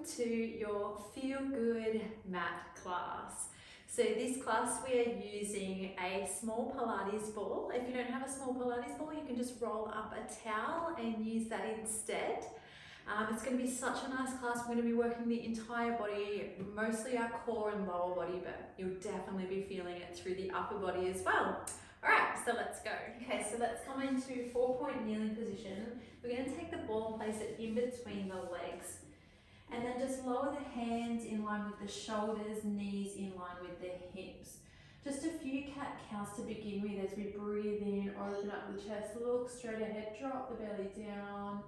to your Feel Good Mat class. So this class we are using a small Pilates ball. If you don't have a small Pilates ball, you can just roll up a towel and use that instead. It's going to be such a nice class. We're going to be working the entire body, mostly our core and lower body, but you'll definitely be feeling it through the upper body as well. Alright, so let's go. Okay, so let's come into 4-point kneeling position. We're going to take the ball and place it in between the legs. And then just lower the hands in line with the shoulders, knees in line with the hips. Just a few cat-cows to begin with as we breathe in, open up the chest, look straight ahead, drop the belly down.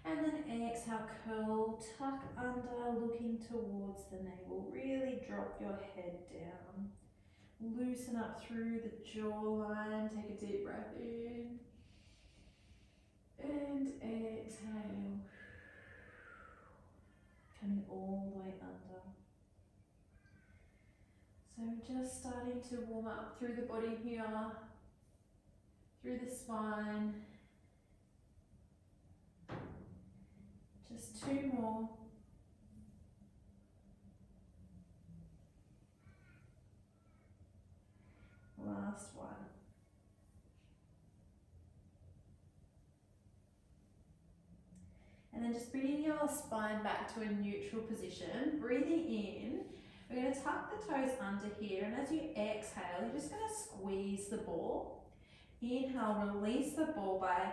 And then exhale, curl, tuck under, looking towards the navel. Really drop your head down. Loosen up through the jawline. Take a deep breath in. And exhale. Coming all the way under. So just starting to warm up through the body here. Through the spine. Just 2 more. Last one. And then just bringing your spine back to a neutral position. Breathing in. We're going to tuck the toes under here. And as you exhale, you're just going to squeeze the ball. Inhale, release the ball by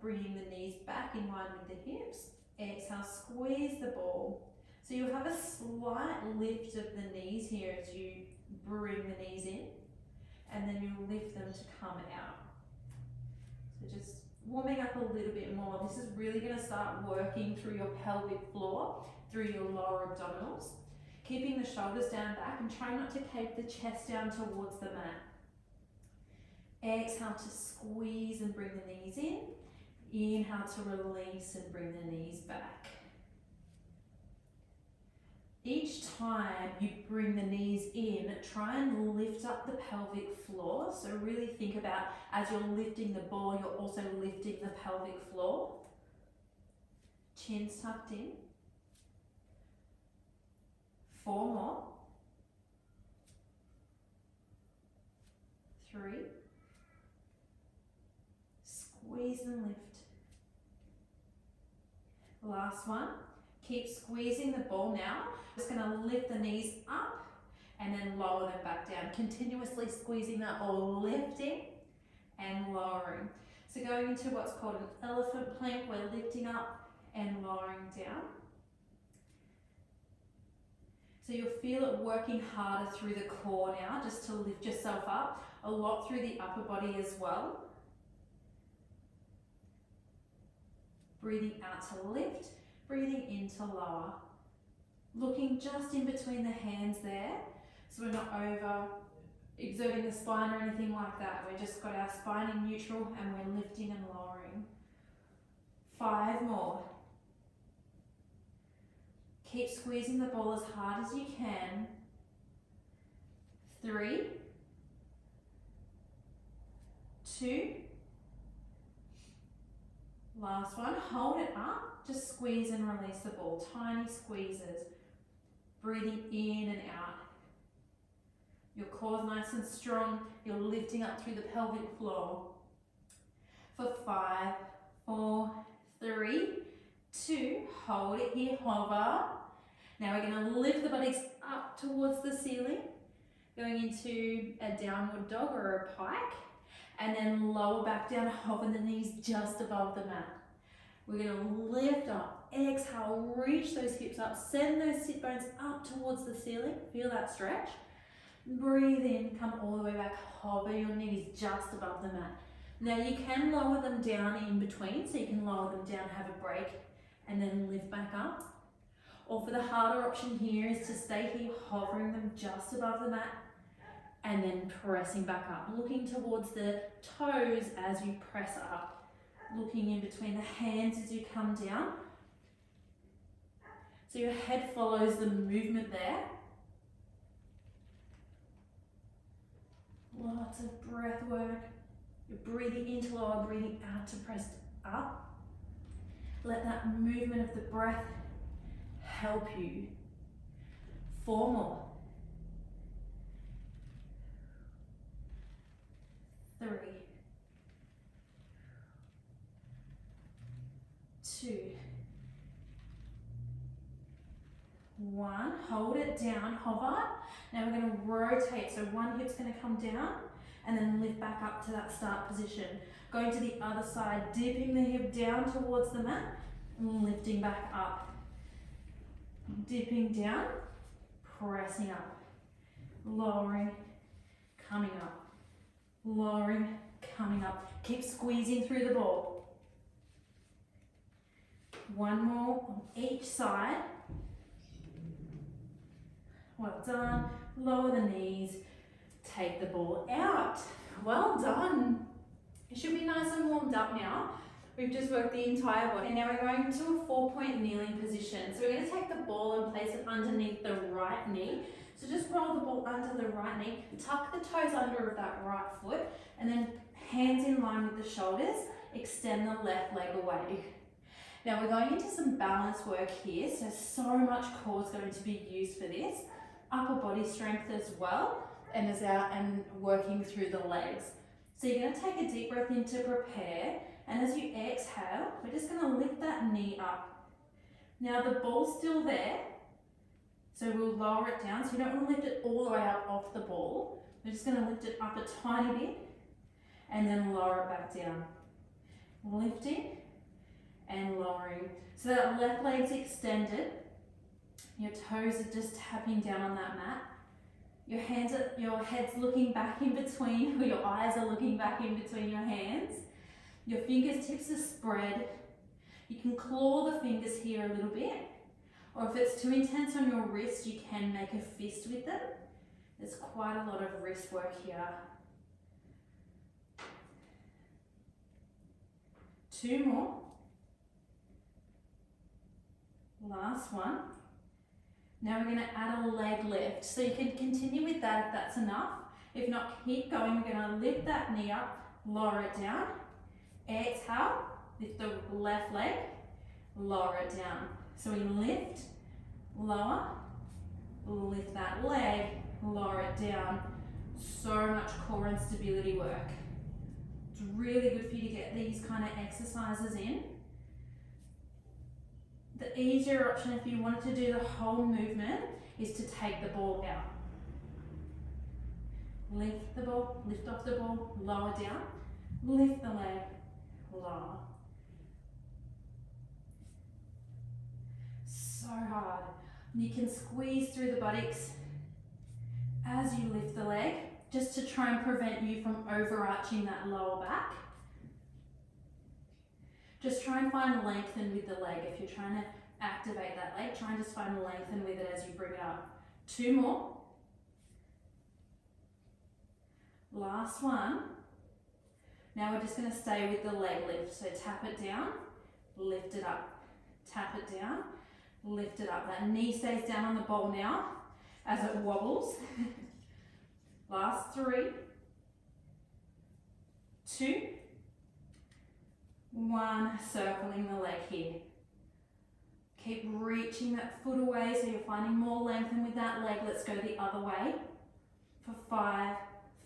bringing the knees back in line with the hips. Exhale, squeeze the ball. So you'll have a slight lift of the knees here as you bring the knees in. And then you lift them to come out. So just warming up a little bit more. This is really going to start working through your pelvic floor, through your lower abdominals. Keeping the shoulders down back and try not to cape the chest down towards the mat. Exhale to squeeze and bring the knees in. Inhale to release and bring the knees back. Each time you bring the knees in, try and lift up the pelvic floor. So really think about, as you're lifting the ball, you're also lifting the pelvic floor. Chin's tucked in. 4 more. 3. Squeeze and lift. Last one. Keep squeezing the ball now. Just going to lift the knees up and then lower them back down. Continuously squeezing that ball, lifting and lowering. So going into what's called an elephant plank, we're lifting up and lowering down. So you'll feel it working harder through the core now, just to lift yourself up, a lot through the upper body as well. Breathing out to lift, breathing in to lower. Looking just in between the hands there, so we're not over exerting the spine or anything like that. We've just got our spine in neutral and we're lifting and lowering. 5 more. Keep squeezing the ball as hard as you can. 3, 2, last one. Hold it up, just squeeze and release the ball. Tiny squeezes. Breathing in and out. Your core's nice and strong. You're lifting up through the pelvic floor. For 5, 4, 3, 2, hold it here, hover. Now we're going to lift the buttocks up towards the ceiling, going into a downward dog or a pike, and then lower back down, hover the knees just above the mat. We're going to lift up, exhale, reach those hips up, send those sit bones up towards the ceiling, feel that stretch. Breathe in, come all the way back, hover your knees just above the mat. Now you can lower them down in between, so you can lower them down, have a break, and then lift back up. Or for the harder option here is to stay here, hovering them just above the mat, and then pressing back up, looking towards the toes as you press up, looking in between the hands as you come down. So your head follows the movement there. Lots of breath work. You're breathing in to lower, breathing out to press up. Let that movement of the breath help you. 4 more. 3, 2, 1. Hold it down, hover. Now we're going to rotate, so one hip's going to come down and then lift back up to that start position. Going to the other side, dipping the hip down towards the mat and lifting back up. Dipping down, pressing up, lowering, coming up, lowering, coming up. Keep squeezing through the ball. 1 more on each side. Well done. Lower the knees, take the ball out. Well done. You should be nice and warmed up now. We've just worked the entire body. And now we're going to a 4-point kneeling position. So we're going to take the ball and place it underneath the right knee. So just roll the ball under the right knee, tuck the toes under of that right foot, and then hands in line with the shoulders, extend the left leg away. Now we're going into some balance work here, so much core is going to be used for this. Upper body strength as well, and working through the legs. So you're going to take a deep breath in to prepare, and as you exhale, we're just going to lift that knee up. Now the ball's still there, so we'll lower it down. So you don't want to lift it all the way up off the ball. We're just going to lift it up a tiny bit, and then lower it back down. Lifting and lowering. So that left leg's extended. Your toes are just tapping down on that mat. Your head's looking back in between, or your eyes are looking back in between your hands. Your fingertips are spread. You can claw the fingers here a little bit, or if it's too intense on your wrist, you can make a fist with them. There's quite a lot of wrist work here. 2 more. Last one. Now we're going to add a leg lift. So you can continue with that if that's enough. If not, keep going. We're going to lift that knee up, lower it down. Exhale, lift the left leg, lower it down. So we lift, lower, lift that leg, lower it down. So much core and stability work. It's really good for you to get these kind of exercises in. The easier option, if you wanted to do the whole movement, is to take the ball out. Lift the ball, lift off the ball, lower down, lift the leg, lower. So hard. You can squeeze through the buttocks as you lift the leg, just to try and prevent you from overarching that lower back. Just try and find lengthen with the leg. If you're trying to activate that leg, try and just find lengthen with it as you bring it up. 2 more. Last one. Now we're just going to stay with the leg lift. So tap it down, lift it up. Tap it down, lift it up. That knee stays down on the ball now as it wobbles. Last 3, 2, 1, circling the leg here. Keep reaching that foot away so you're finding more lengthen with that leg. Let's go the other way for 5,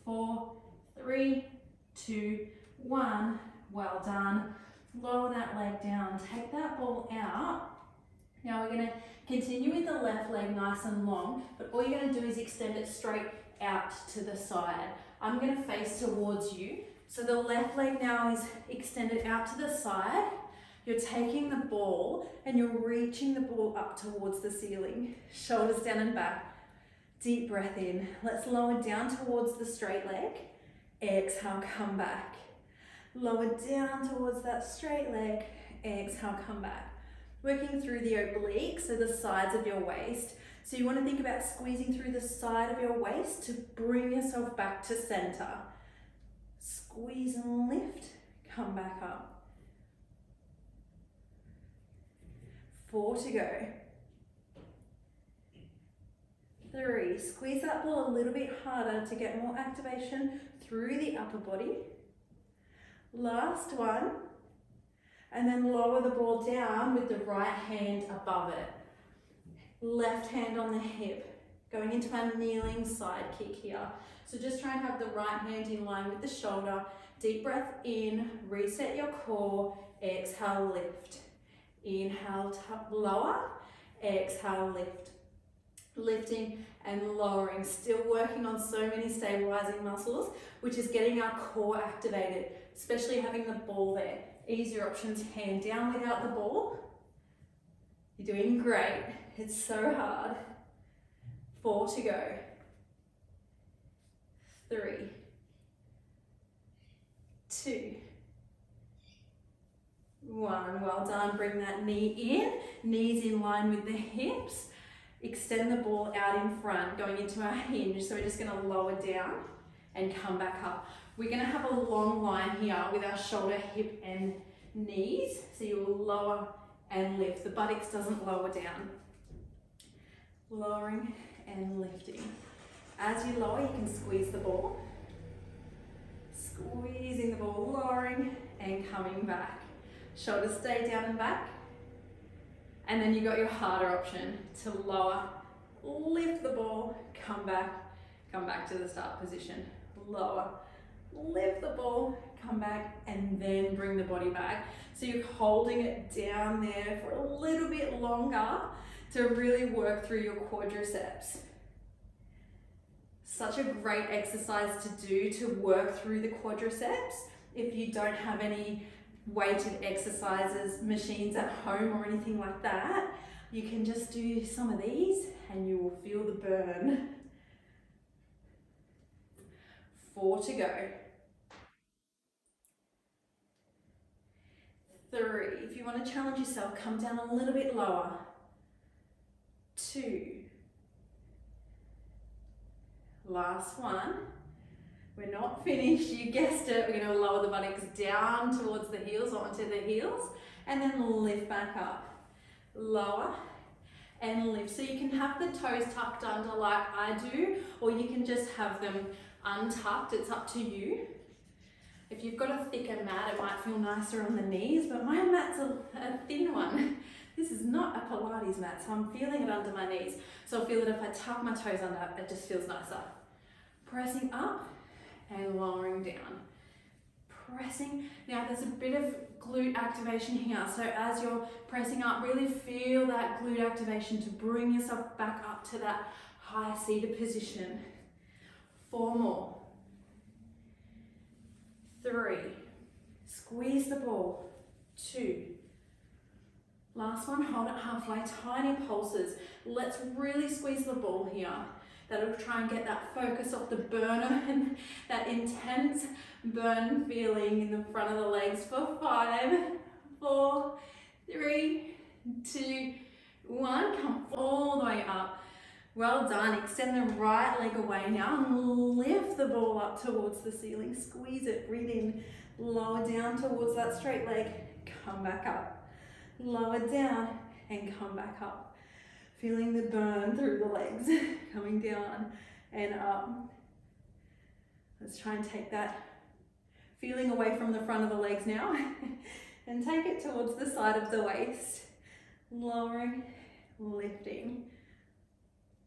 4, 3, 2, 1. Well done. Lower that leg down. Take that ball out. Now we're going to continue with the left leg nice and long, but all you're going to do is extend it straight out to the side. I'm going to face towards you. So the left leg now is extended out to the side. You're taking the ball and you're reaching the ball up towards the ceiling. Shoulders down and back. Deep breath in. Let's lower down towards the straight leg. Exhale, come back. Lower down towards that straight leg. Exhale, come back. Working through the obliques, so the sides of your waist. So you want to think about squeezing through the side of your waist to bring yourself back to center. Squeeze and lift, come back up. 4 to go. 3, squeeze that ball a little bit harder to get more activation through the upper body. Last one, and then lower the ball down with the right hand above it. Left hand on the hip, going into our kneeling side kick here. So just try and have the right hand in line with the shoulder. Deep breath in, reset your core, exhale, lift. Inhale, lower, exhale, lift. Lifting and lowering, still working on so many stabilizing muscles, which is getting our core activated, especially having the ball there. Easier options, hand down without the ball. You're doing great. It's so hard. 4 to go. 3, 2, 1. Well done. Bring that knee in, knees in line with the hips. Extend the ball out in front, going into our hinge. So we're just going to lower down and come back up. We're going to have a long line here with our shoulder, hip and knees. So you will lower and lift. The buttocks doesn't lower down. Lowering and lifting. As you lower, you can squeeze the ball. Squeezing the ball, lowering and coming back. Shoulders stay down and back. And then you got your harder option to lower, lift the ball, come back to the start position. Lower, lift the ball, come back, and then bring the body back. So you're holding it down there for a little bit longer to really work through your quadriceps. Such a great exercise to do to work through the quadriceps. If you don't have any weighted exercises, machines at home or anything like that, you can just do some of these and you will feel the burn. 4 to go. 3, if you want to challenge yourself, come down a little bit lower. 2, last one. We're not finished, you guessed it. We're going to lower the buttocks down towards the heels or onto the heels and then lift back up. Lower and lift. So you can have the toes tucked under like I do, or you can just have them untucked. It's up to you. If you've got a thicker mat, it might feel nicer on the knees, but my mat's a thin one. This is not a Pilates mat, so I'm feeling it under my knees. So I feel that if I tuck my toes under, it just feels nicer. Pressing up and lowering down. Pressing. Now there's a bit of glute activation here. So as you're pressing up, really feel that glute activation to bring yourself back up to that high seated position. 4 more. 3. Squeeze the ball. 2. Last one, hold it halfway, tiny pulses. Let's really squeeze the ball here. That'll try and get that focus off the burner and that intense burn feeling in the front of the legs for 5, 4, 3, 2, 1. Come all the way up. Well done. Extend the right leg away now and lift the ball up towards the ceiling. Squeeze it, breathe in, lower down towards that straight leg. Come back up. Lower down and come back up. Feeling the burn through the legs, coming down and up. Let's try and take that feeling away from the front of the legs now and take it towards the side of the waist. Lowering, lifting.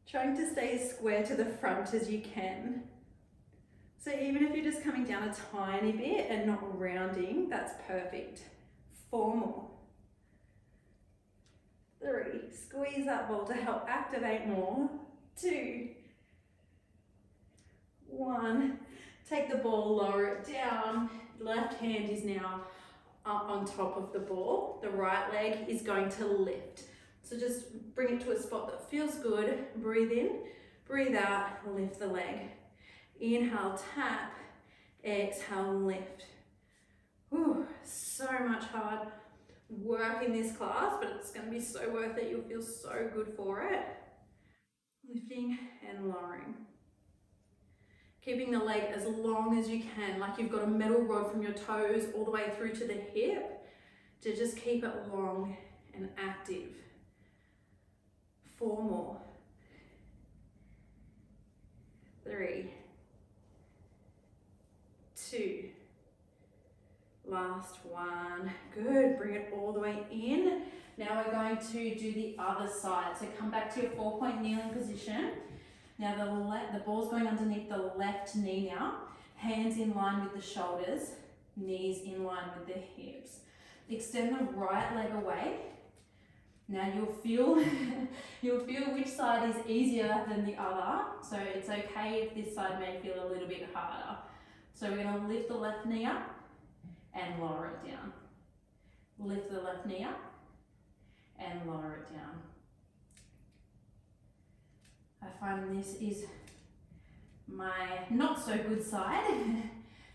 Trying to stay as square to the front as you can. So even if you're just coming down a tiny bit and not rounding, that's perfect. 4 more. 3, squeeze that ball to help activate more. 2, 1, take the ball, lower it down. Left hand is now up on top of the ball. The right leg is going to lift. So just bring it to a spot that feels good. Breathe in, breathe out, lift the leg. Inhale, tap, exhale, lift. Whew, so much hard work in this class, but it's going to be so worth it. You'll feel so good for it. Lifting and lowering. Keeping the leg as long as you can, like you've got a metal rod from your toes all the way through to the hip, to just keep it long and active. 4 more. 3, 2, last one. Good, bring it all the way in. Now we're going to do the other side. So come back to your 4-point kneeling position. Now the ball's going underneath the left knee now. Hands in line with the shoulders, knees in line with the hips. Extend the right leg away. Now you'll feel which side is easier than the other. So it's okay if this side may feel a little bit harder. So we're going to lift the left knee up and lower it down. Lift the left knee up and lower it down. I find this is my not so good side,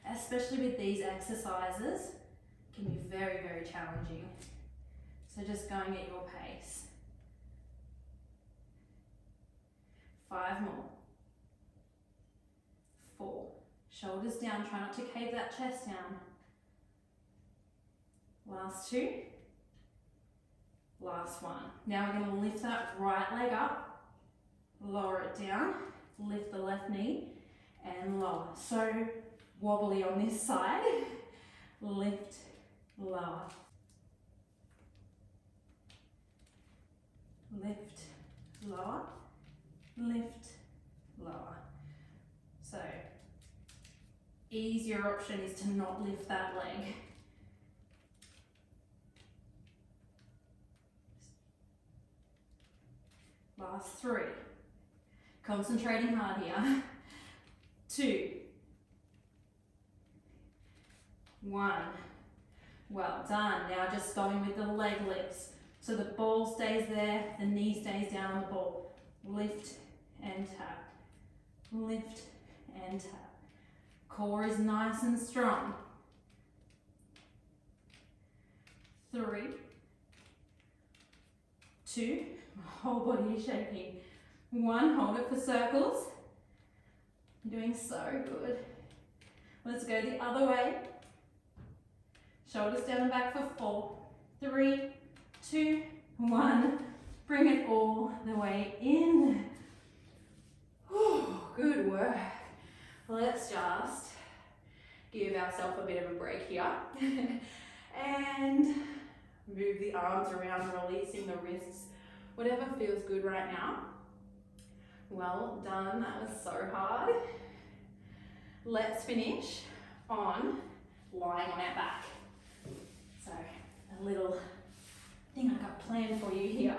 especially with these exercises, can be very, very challenging. So just going at your pace. 5 more. 4. Shoulders down, try not to cave that chest down. Last 2. Last 1. Now we're going to lift that right leg up, lower it down, lift the left knee and lower. So wobbly on this side. Lift, lower. Lift, lower, lift, lower. So easier option is to not lift that leg. Last 3. Concentrating hard here. 2. 1. Well done. Now just going with the leg lifts. So the ball stays there, the knee stays down on the ball. Lift and tap. Lift and tap. Core is nice and strong. 3. 2. My whole body is shaking. 1. Hold it for circles. You're doing so good. Let's go the other way. Shoulders down and back for 4. 3, 2, 1. Bring it all the way in. Whew, good work. Let's just give ourselves a bit of a break here. And move the arms around, releasing the wrists. Whatever feels good right now. Well done, that was so hard. Let's finish on lying on our back. So a little thing I got planned for you here.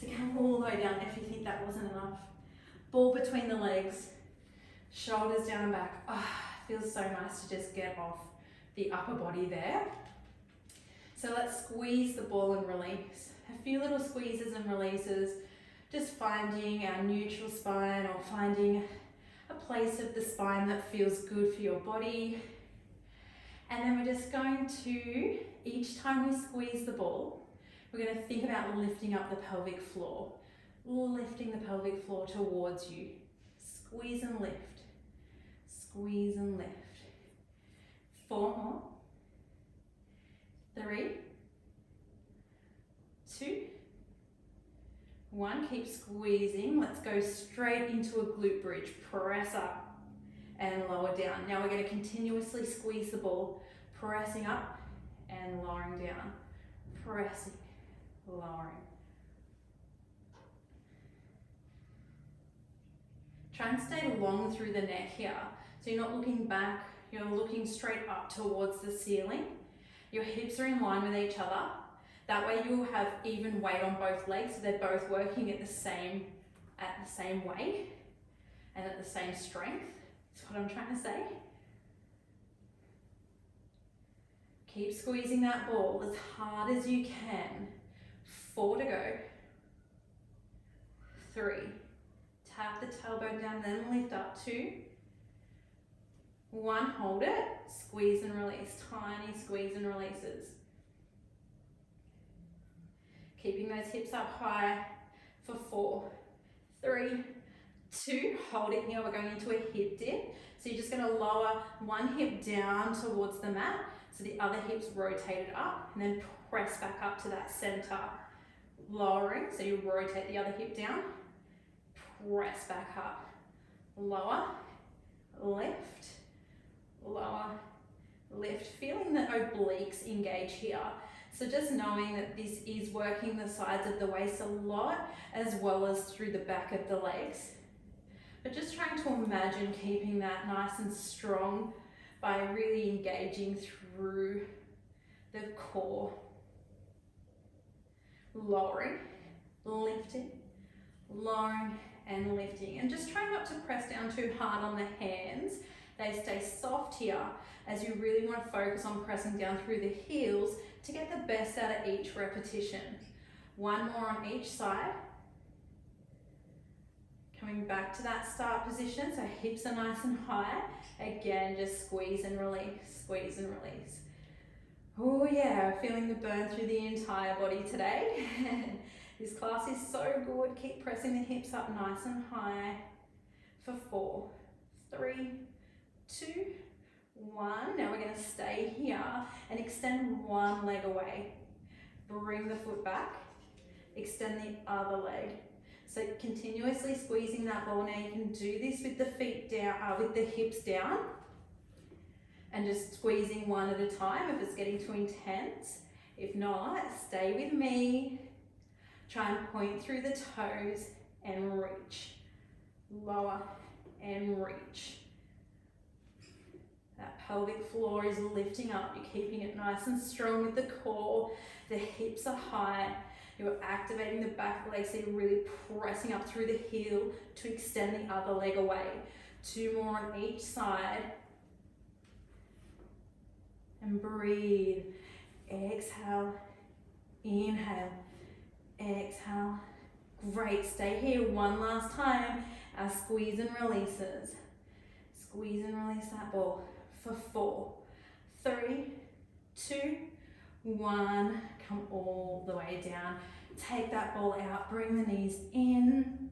So come all the way down if you think that wasn't enough. Ball between the legs, shoulders down and back. Feels so nice to just get off the upper body there. So let's squeeze the ball and release. A few little squeezes and releases, just finding our neutral spine or finding a place of the spine that feels good for your body. And then we're just going to, each time we squeeze the ball, we're going to think about lifting up the pelvic floor. Lifting the pelvic floor towards you. Squeeze and lift. Squeeze and lift. 4 more. 3, 2, 1. Keep squeezing. Let's go straight into a glute bridge. Press up and lower down. Now we're going to continuously squeeze the ball, pressing up and lowering down. Pressing, lowering. Try and stay long through the neck here. So you're not looking back, you're looking straight up towards the ceiling. Your hips are in line with each other. That way you'll have even weight on both legs, so they're both working at the same weight and at the same strength. That's what I'm trying to say. Keep squeezing that ball as hard as you can. 4 to go. 3. Tap the tailbone down, then lift up. 2. 1, hold it. Squeeze and release. Tiny squeeze and releases. Keeping those hips up high for 4. 3, 2, hold it here. We're going into a hip dip. So you're just going to lower one hip down towards the mat. So the other hip's rotated up, and then press back up to that center. Lowering, so you rotate the other hip down. Press back up. Lower, lift, lower, lift. Feeling the obliques engage here. So just knowing that this is working the sides of the waist a lot, as well as through the back of the legs. But just trying to imagine keeping that nice and strong by really engaging through the core. Lowering, lifting, lowering and lifting. And just try not to press down too hard on the hands. They stay soft here as you really want to focus on pressing down through the heels to get the best out of each repetition. One more on each side. Coming back to that start position, so hips are nice and high. Again, just squeeze and release, squeeze and release. Oh yeah, feeling the burn through the entire body today. This class is so good. Keep pressing the hips up nice and high for 4, 3, 2, 1. Now we're going to stay here and extend one leg away. Bring the foot back, extend the other leg. So continuously squeezing that ball. Now you can do this with the feet down, with the hips down, and just squeezing one at a time if it's getting too intense. If not, stay with me. Try and point through the toes and reach. Lower and reach. That pelvic floor is lifting up. You're keeping it nice and strong with the core. The hips are high. You're activating the back of the leg, so you're really pressing up through the heel to extend the other leg away. 2 more on each side. And breathe. Exhale. Inhale. Exhale. Great. Stay here one last time. Our squeeze and releases. Squeeze and release that ball for 4, 3, 2, 1. Come all the way down. Take that ball out. Bring the knees in.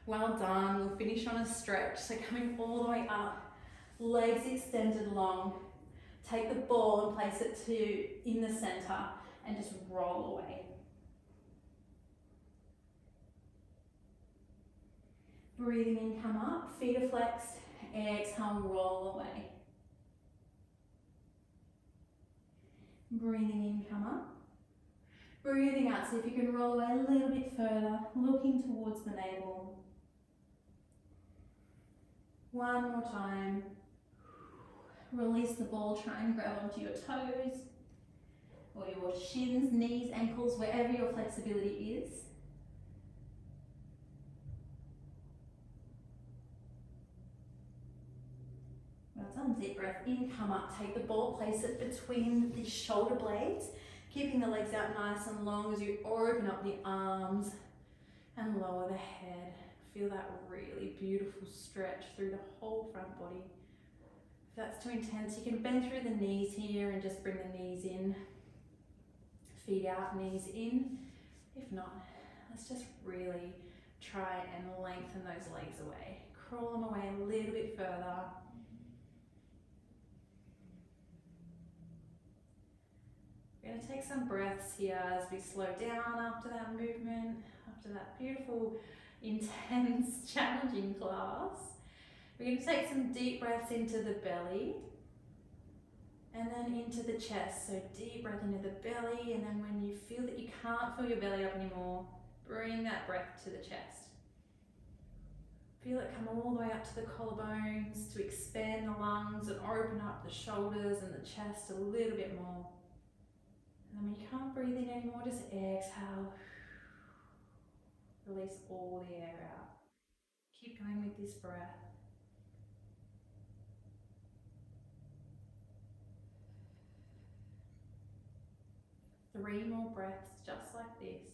Well done. We'll finish on a stretch. So coming all the way up. Legs extended long. Take the ball and place it in the center and just roll away. Breathing in, come up. Feet are flexed. Exhale, roll away. Breathing in, come up. Breathing out, see if you can roll away a little bit further, looking towards the navel. One more time. Release the ball, try and grab onto your toes, or your shins, knees, ankles, wherever your flexibility is. Well done, deep breath in, come up, take the ball, place it between the shoulder blades, keeping the legs out nice and long as you open up the arms and lower the head. Feel that really beautiful stretch through the whole front body. If that's too intense, you can bend through the knees here and just bring the knees in. Feet out, knees in. If not, let's just really try and lengthen those legs away. Crawl them away a little bit further. We're going to take some breaths here as we slow down after that movement, after that beautiful, intense, challenging class. We're going to take some deep breaths into the belly and then into the chest. So deep breath into the belly, and then when you feel that you can't fill your belly up anymore, bring that breath to the chest. Feel it come all the way up to the collarbones to expand the lungs and open up the shoulders and the chest a little bit more. And then when you can't breathe in anymore, just exhale. Release all the air out. Keep going with this breath. Three more breaths just like this.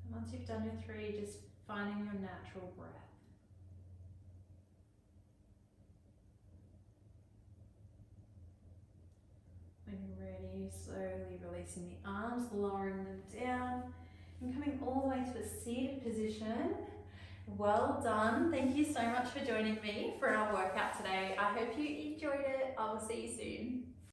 And once you've done your three, just finding your natural breath. When you're ready, slowly releasing the arms, lowering them down, and coming all the way to a seated position. Well done. Thank you so much for joining me for our workout today. I hope you enjoyed it. I will see you soon.